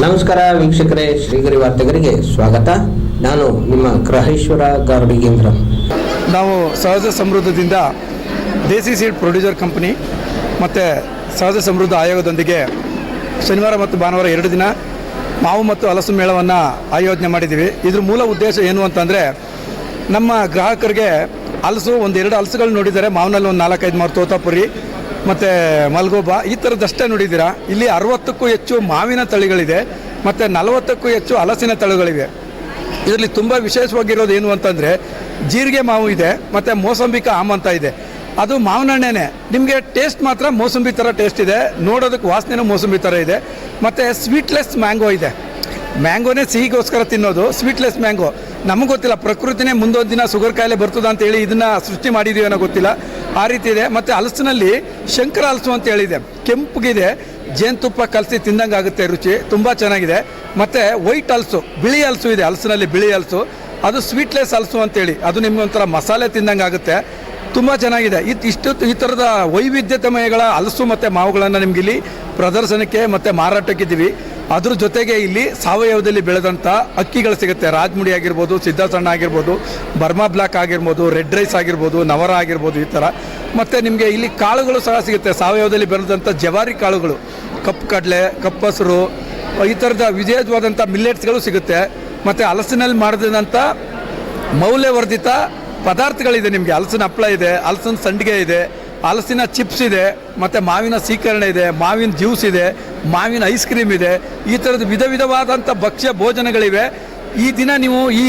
ನಮಸ್ಕಾರ ವೀಕ್ಷಕರೇ, ಶ್ರೀಗರಿ ವಾರ್ತೆಗರಿಗೆ ಸ್ವಾಗತ. ನಾನು ನಿಮ್ಮ ಗ್ರಹೇಶ್ವರ ಗಾರ್ಡಿಗೇಂದ್ರ. ನಾವು ಸಹಜ ಸಮೃದ್ಧದಿಂದ ದೇಸಿ ಸೀಡ್ ಪ್ರೊಡ್ಯೂಸರ್ ಕಂಪನಿ ಮತ್ತು ಸಹಜ ಸಮೃದ್ಧ ಆಯೋಗದೊಂದಿಗೆ ಶನಿವಾರ ಮತ್ತು ಭಾನುವಾರ 2 ದಿನ ಮಾವು ಮತ್ತು ಹಲಸು ಮೇಳವನ್ನು ಆಯೋಜನೆ ಮಾಡಿದ್ದೀವಿ. ಇದ್ರ ಮೂಲ ಉದ್ದೇಶ ಏನು ಅಂತಂದರೆ, ನಮ್ಮ ಗ್ರಾಹಕರಿಗೆ ಹಲಸು 1-2 ಹಲಸುಗಳು ನೋಡಿದ್ದಾರೆ, ಮಾವಿನಲ್ಲಿ ಒಂದು 4-5 ಮಾರು ತೋತಾಪುರಿ ಮತ್ತು ಮಲ್ಗೋಬಾ ಈ ಥರದ್ದಷ್ಟೇ ನೋಡಿದ್ದೀರಾ. ಇಲ್ಲಿ 60ಕ್ಕೂ ಹೆಚ್ಚು ಮಾವಿನ ತಳಿಗಳಿದೆ ಮತ್ತು 40ಕ್ಕೂ ಹೆಚ್ಚು ಹಲಸಿನ ತಳಿಗಳಿವೆ. ಇದರಲ್ಲಿ ತುಂಬ ವಿಶೇಷವಾಗಿರೋದು ಏನು ಅಂತಂದರೆ, ಜೀರಿಗೆ ಮಾವು ಇದೆ ಮತ್ತು ಮೋಸಂಬಿಕ ಆಮ್ ಅಂತ ಇದೆ. ಅದು ಮಾವಿನ ಹಣ್ಣೇನೆ, ನಿಮಗೆ ಟೇಸ್ಟ್ ಮಾತ್ರ ಮೋಸಂಬಿ ಥರ ಟೇಸ್ಟ್ ಇದೆ, ನೋಡೋದಕ್ಕೆ ವಾಸನೆನೂ ಮೋಸಂಬಿ ಥರ ಇದೆ. ಮತ್ತು ಸ್ವೀಟ್ಲೆಸ್ ಮ್ಯಾಂಗೋ ಇದೆ. ಮ್ಯಾಂಗೋನೇ ಸಿಹಿಗೋಸ್ಕರ ತಿನ್ನೋದು, ಸ್ವೀಟ್ಲೆಸ್ ಮ್ಯಾಂಗೋ. ನಮಗೆ ಗೊತ್ತಿಲ್ಲ, ಪ್ರಕೃತಿನೇ ಮುಂದೊಂದು ದಿನ ಶುಗರ್ ಕಾಯಿಲೆ ಬರ್ತದೆ ಅಂತೇಳಿ ಇದನ್ನು ಸೃಷ್ಟಿ ಮಾಡಿದ್ದೀವಿ ಅನ್ನೋ ಗೊತ್ತಿಲ್ಲ, ಆ ರೀತಿ ಇದೆ. ಮತ್ತು ಹಲಸಿನಲ್ಲಿ ಶಂಕರ ಹಲಸು ಅಂತ ಹೇಳಿದೆ, ಕೆಂಪಗಿದೆ, ಜೇನುತುಪ್ಪ ಕಲಸಿ ತಿಂದಂಗೆ ಆಗುತ್ತೆ, ರುಚಿ ತುಂಬ ಚೆನ್ನಾಗಿದೆ. ಮತ್ತು ವೈಟ್ ಹಲಸು, ಬಿಳಿ ಹಲಸು ಇದೆ, ಹಲಸಿನಲ್ಲಿ ಬಿಳಿ ಹಲಸು, ಅದು ಸ್ವೀಟ್ಲೆಸ್ ಹಲಸು ಅಂತೇಳಿ, ಅದು ನಿಮ್ಗೆ ಒಂಥರ ಮಸಾಲೆ ತಿಂದಂಗೆ ಆಗುತ್ತೆ, ತುಂಬ ಚೆನ್ನಾಗಿದೆ. ಈ ಥರದ ವೈವಿಧ್ಯಮಯಗಳ ಹಲಸು ಮತ್ತು ಮಾವುಗಳನ್ನು ನಿಮ್ಗೆ ಇಲ್ಲಿ ಪ್ರದರ್ಶನಕ್ಕೆ ಮತ್ತು ಮಾರಾಟಕ್ಕಿದ್ದೀವಿ. ಅದ್ರ ಜೊತೆಗೆ ಇಲ್ಲಿ ಸಾವಯವದಲ್ಲಿ ಬೆಳೆದಂಥ ಅಕ್ಕಿಗಳು ಸಿಗುತ್ತೆ. ರಾಜಮುಡಿ ಆಗಿರ್ಬೋದು, ಸಿದ್ಧಸಣ್ಣ ಆಗಿರ್ಬೋದು, ಬರ್ಮಾ ಬ್ಲಾಕ್ ಆಗಿರ್ಬೋದು, ರೆಡ್ ರೈಸ್ ಆಗಿರ್ಬೋದು, ನವರ ಆಗಿರ್ಬೋದು, ಈ ಥರ. ಮತ್ತು ನಿಮಗೆ ಇಲ್ಲಿ ಕಾಳುಗಳು ಸಹ ಸಿಗುತ್ತೆ, ಸಾವಯವದಲ್ಲಿ ಬೆಳೆದಂಥ ಜವಾರಿ ಕಾಳುಗಳು, ಕಪ್ಪು ಕಡಲೆ, ಕಪ್ಪಸರು, ಈ ಥರದ ವಿಶೇಷವಾದಂಥ ಮಿಲ್ಲೆಟ್ಸ್ಗಳು ಸಿಗುತ್ತೆ. ಮತ್ತು ಹಲಸಿನಲ್ಲಿ ಮಾಡಿದಂಥ ಮೌಲ್ಯವರ್ಧಿತ ಪದಾರ್ಥಗಳಿದೆ. ನಿಮಗೆ ಹಲಸಿನ ಹಪ್ಪಳ ಇದೆ, ಹಲಸಿನ ಸಂಡಿಗೆ ಇದೆ, ಹಲಸಿನ ಚಿಪ್ಸ್ ಇದೆ, ಮತ್ತು ಮಾವಿನ ಸೀಕರಣೆ ಇದೆ, ಮಾವಿನ ಜ್ಯೂಸ್ ಇದೆ, ಮಾವಿನ ಐಸ್ ಕ್ರೀಮ್ ಇದೆ. ಈ ಥರದ ವಿಧವಾದಂಥ ಭಕ್ಷ್ಯ ಭೋಜನಗಳಿವೆ. ಈ ದಿನ ನೀವು ಈ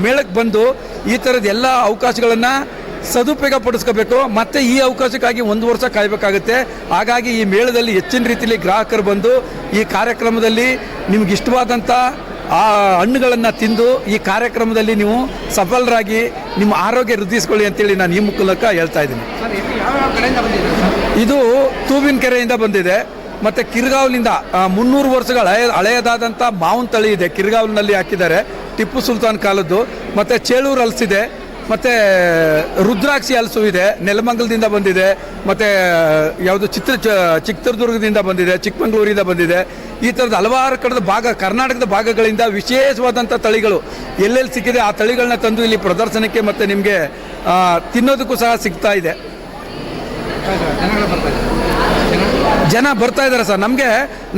ಮೇಳಕ್ಕೆ ಬಂದು ಈ ಥರದ ಎಲ್ಲ ಅವಕಾಶಗಳನ್ನು ಸದುಪಯೋಗ ಪಡಿಸ್ಕೋಬೇಕು. ಮತ್ತು ಈ ಅವಕಾಶಕ್ಕಾಗಿ 1 ವರ್ಷ ಕಾಯಬೇಕಾಗುತ್ತೆ. ಹಾಗಾಗಿ ಈ ಮೇಳದಲ್ಲಿ ಹೆಚ್ಚಿನ ರೀತಿಯಲ್ಲಿ ಗ್ರಾಹಕರು ಬಂದು ಈ ಕಾರ್ಯಕ್ರಮದಲ್ಲಿ ನಿಮ್ಗೆ ಇಷ್ಟವಾದಂಥ ಆ ಹಣ್ಣುಗಳನ್ನು ತಿಂದು ಈ ಕಾರ್ಯಕ್ರಮದಲ್ಲಿ ನೀವು ಸಫಲರಾಗಿ ನಿಮ್ಮ ಆರೋಗ್ಯ ವೃದ್ಧಿಸ್ಕೊಳ್ಳಿ ಅಂತೇಳಿ ನಾನು ಈ ಮೂಲಕ ಹೇಳ್ತಾ ಇದ್ದೀನಿ. ಇದು ತೂಬಿನಕೆರೆಯಿಂದ ಬಂದಿದೆ. ಮತ್ತು ಕಿರ್ಗಾವ್ಲಿಂದ 300 ವರ್ಷಗಳ ಹಳೆಯದಾದಂಥ ಮಾವಿನ ತಳಿ ಇದೆ, ಕಿರ್ಗಾವ್ಲಿನಲ್ಲಿ ಹಾಕಿದ್ದಾರೆ, ಟಿಪ್ಪು ಸುಲ್ತಾನ್ ಕಾಲದ್ದು. ಮತ್ತು ಚೇಳೂರು ಹಲಸಿದೆ, ಮತ್ತು ರುದ್ರಾಕ್ಷಿ ಹಲಸು ಇದೆ, ನೆಲಮಂಗಲದಿಂದ ಬಂದಿದೆ. ಮತ್ತು ಯಾವುದು ಚಿತ್ರದುರ್ಗದಿಂದ ಬಂದಿದೆ, ಚಿಕ್ಕಮಂಗ್ಳೂರಿಂದ ಬಂದಿದೆ. ಈ ಥರದ ಹಲವಾರು ಕರ್ನಾಟಕದ ಭಾಗಗಳಿಂದ ವಿಶೇಷವಾದಂಥ ತಳಿಗಳು ಎಲ್ಲೆಲ್ಲಿ ಸಿಕ್ಕಿದೆ ಆ ತಳಿಗಳನ್ನ ತಂದು ಇಲ್ಲಿ ಪ್ರದರ್ಶನಕ್ಕೆ ಮತ್ತು ನಿಮಗೆ ತಿನ್ನೋದಕ್ಕೂ ಸಹ ಸಿಗ್ತಾ ಇದೆ. ಜನ ಬರ್ತಾ ಇದ್ದಾರೆ ಸರ್. ನಮಗೆ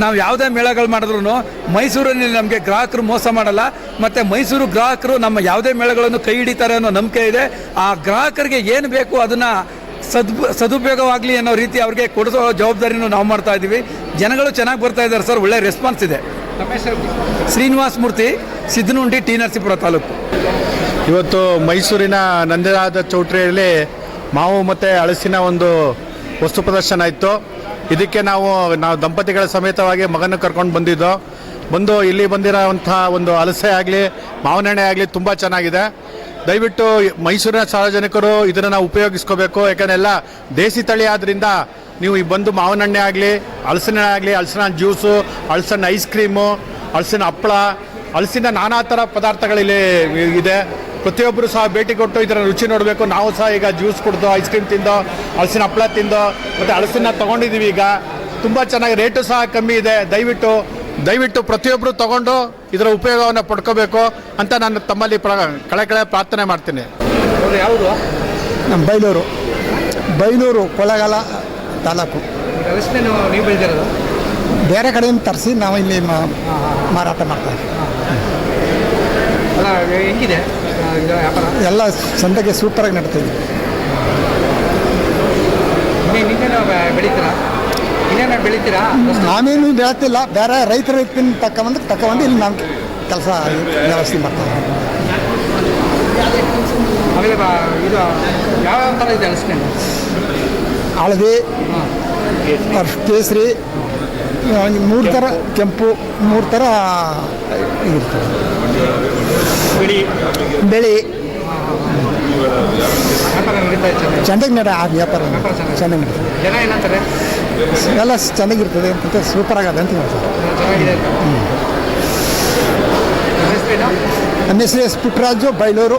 ನಾವು ಯಾವುದೇ ಮೇಳಗಳು ಮಾಡಿದ್ರು ಮೈಸೂರಿನಲ್ಲಿ ನಮಗೆ ಗ್ರಾಹಕರು ಮೋಸ ಮಾಡಲ್ಲ, ಮತ್ತು ಮೈಸೂರು ಗ್ರಾಹಕರು ನಮ್ಮ ಯಾವುದೇ ಮೇಳಗಳನ್ನು ಕೈ ಹಿಡಿತಾರೆ ಅನ್ನೋ ನಂಬಿಕೆ ಇದೆ. ಆ ಗ್ರಾಹಕರಿಗೆ ಏನು ಬೇಕು ಅದನ್ನು ಸದುಪಯೋಗವಾಗಲಿ ಅನ್ನೋ ರೀತಿ ಅವ್ರಿಗೆ ಕೊಡಿಸೋ ಜವಾಬ್ದಾರಿನೂ ನಾವು ಮಾಡ್ತಾ ಇದ್ದೀವಿ. ಜನಗಳು ಚೆನ್ನಾಗಿ ಬರ್ತಾ ಇದ್ದಾರೆ ಸರ್, ಒಳ್ಳೆ ರೆಸ್ಪಾನ್ಸ್ ಇದೆ. ಶ್ರೀನಿವಾಸ ಮೂರ್ತಿ, ಸಿದ್ದನುಂಡಿ, ಟಿ ನರಸೀಪುರ ತಾಲೂಕು. ಇವತ್ತು ಮೈಸೂರಿನ ನಂದರಾದ ಚೌಟ್ರಿಯಲ್ಲಿ ಮಾವು ಮತ್ತು ಹಲಸಿನ ಒಂದು ವಸ್ತು ಪ್ರದರ್ಶನ ಇತ್ತು. ಇದಕ್ಕೆ ನಾವು ದಂಪತಿಗಳ ಸಮೇತವಾಗಿ ಮಗನ ಕರ್ಕೊಂಡು ಬಂದು ಇಲ್ಲಿ ಬಂದಿರೋವಂಥ ಒಂದು ಹಲಸೆ ಆಗಲಿ ಮಾವಿನೆಣ್ಣೆ ಆಗಲಿ ತುಂಬ ಚೆನ್ನಾಗಿದೆ. ದಯವಿಟ್ಟು ಮೈಸೂರಿನ ಸಾರ್ವಜನಿಕರು ಇದನ್ನು ನಾವು ಉಪಯೋಗಿಸ್ಕೋಬೇಕು. ಯಾಕಂದರೆ ಎಲ್ಲ ದೇಸಿ ತಳಿ ಆದ್ದರಿಂದ ನೀವು ಬಂದು ಮಾವಿನೆಣ್ಣೆ ಆಗಲಿ, ಹಲಸಿನ ಆಗಲಿ, ಹಲಸಿನ ಜ್ಯೂಸು, ಹಲಸಿನ ಐಸ್ ಕ್ರೀಮು, ಹಲಸಿನ ಹಪ್ಪಳ, ಹಲಸಿನ ನಾನಾ ಥರ ಪದಾರ್ಥಗಳಿಲ್ಲಿ ಇದೆ. ಪ್ರತಿಯೊಬ್ಬರು ಸಹ ಭೇಟಿ ಕೊಟ್ಟು ಇದರ ರುಚಿ ನೋಡಬೇಕು. ನಾವು ಸಹ ಈಗ ಜ್ಯೂಸ್ ಕುಡ್ದು, ಐಸ್ ಕ್ರೀಮ್ ತಿಂದು, ಹಲಸಿನ ಹಪ್ಪಳ ತಿಂದು, ಮತ್ತು ಹಲಸಿನ ತೊಗೊಂಡಿದ್ದೀವಿ. ಈಗ ತುಂಬ ಚೆನ್ನಾಗಿ ರೇಟು ಸಹ ಕಮ್ಮಿ ಇದೆ. ದಯವಿಟ್ಟು ಪ್ರತಿಯೊಬ್ಬರು ತೊಗೊಂಡು ಇದರ ಉಪಯೋಗವನ್ನು ಪಡ್ಕೋಬೇಕು ಅಂತ ನಾನು ತಮ್ಮಲ್ಲಿ ಕಳೆ ಪ್ರಾರ್ಥನೆ ಮಾಡ್ತೀನಿ. ಯಾವುದು? ನಮ್ಮ ಬೈಲೂರು ಕೊಳ್ಳೇಗಾಲ ತಾಲೂಕು. ನೀವು ಬೆಳೆದಿರೋದು? ಬೇರೆ ಕಡೆಯಿಂದ ತರಿಸಿ ನಾವು ಇಲ್ಲಿ ಮಾರಾಟ ಮಾಡ್ತಾ ಹೆಂಗಿದೆ ಎಲ್ಲ ಸಂತೆಗೆ ಸೂಪರಾಗಿ ನಡ್ತೀವಿ. ಬೆಳಿತೀರಾ? ನಾವೇನು ಬೆಳತಿಲ್ಲ, ಬೇರೆ ರೈತರು ತಗೊಂಡು ಇಲ್ಲಿ ನಾವು ಕೆಲಸ ವ್ಯವಸ್ಥೆ ಮಾಡ್ತೀವಿ. ಆಮೇಲೆ ಇದು ಯಾವ ಥರ ಇದೆ ಹಲಸಿನ? ಹಳದಿ, ಕೇಸರಿ, 3 ಥರ, ಕೆಂಪು 3 ಥರ ಇರ್ತದೆ. ಬೆಳಿ ಚೆನ್ನಾಗಿ ಆ ವ್ಯಾಪಾರ ಚೆನ್ನಾಗಿ ನಡೀತದೆ. ಜನ ಏನಂತಾರೆ? ಎಲ್ಲ ಚೆನ್ನಾಗಿರ್ತದೆ ಅಂತ, ಸೂಪರ್ ಆಗದೆ ಅಂತ ಹೇಳ್ತಾರೆ. ನನ್ನ ಹೆಸರು ಎಸ್ ಪುಟ್ಟರಾಜು, ಬೈಲೂರು,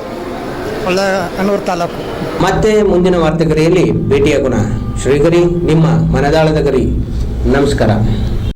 ಕೊಳ್ಳೇಗಾಲ ತಾಲೂಕು. ಮತ್ತೆ ಮುಂದಿನ ವಾರ್ತೆಗರಿಯಲ್ಲಿ ಭೇಟಿಯಾಗೋಣ. ಶ್ರೀಗರಿ, ನಿಮ್ಮ ಮನದಾಳದ ಗರಿ. ನಮಸ್ಕಾರ.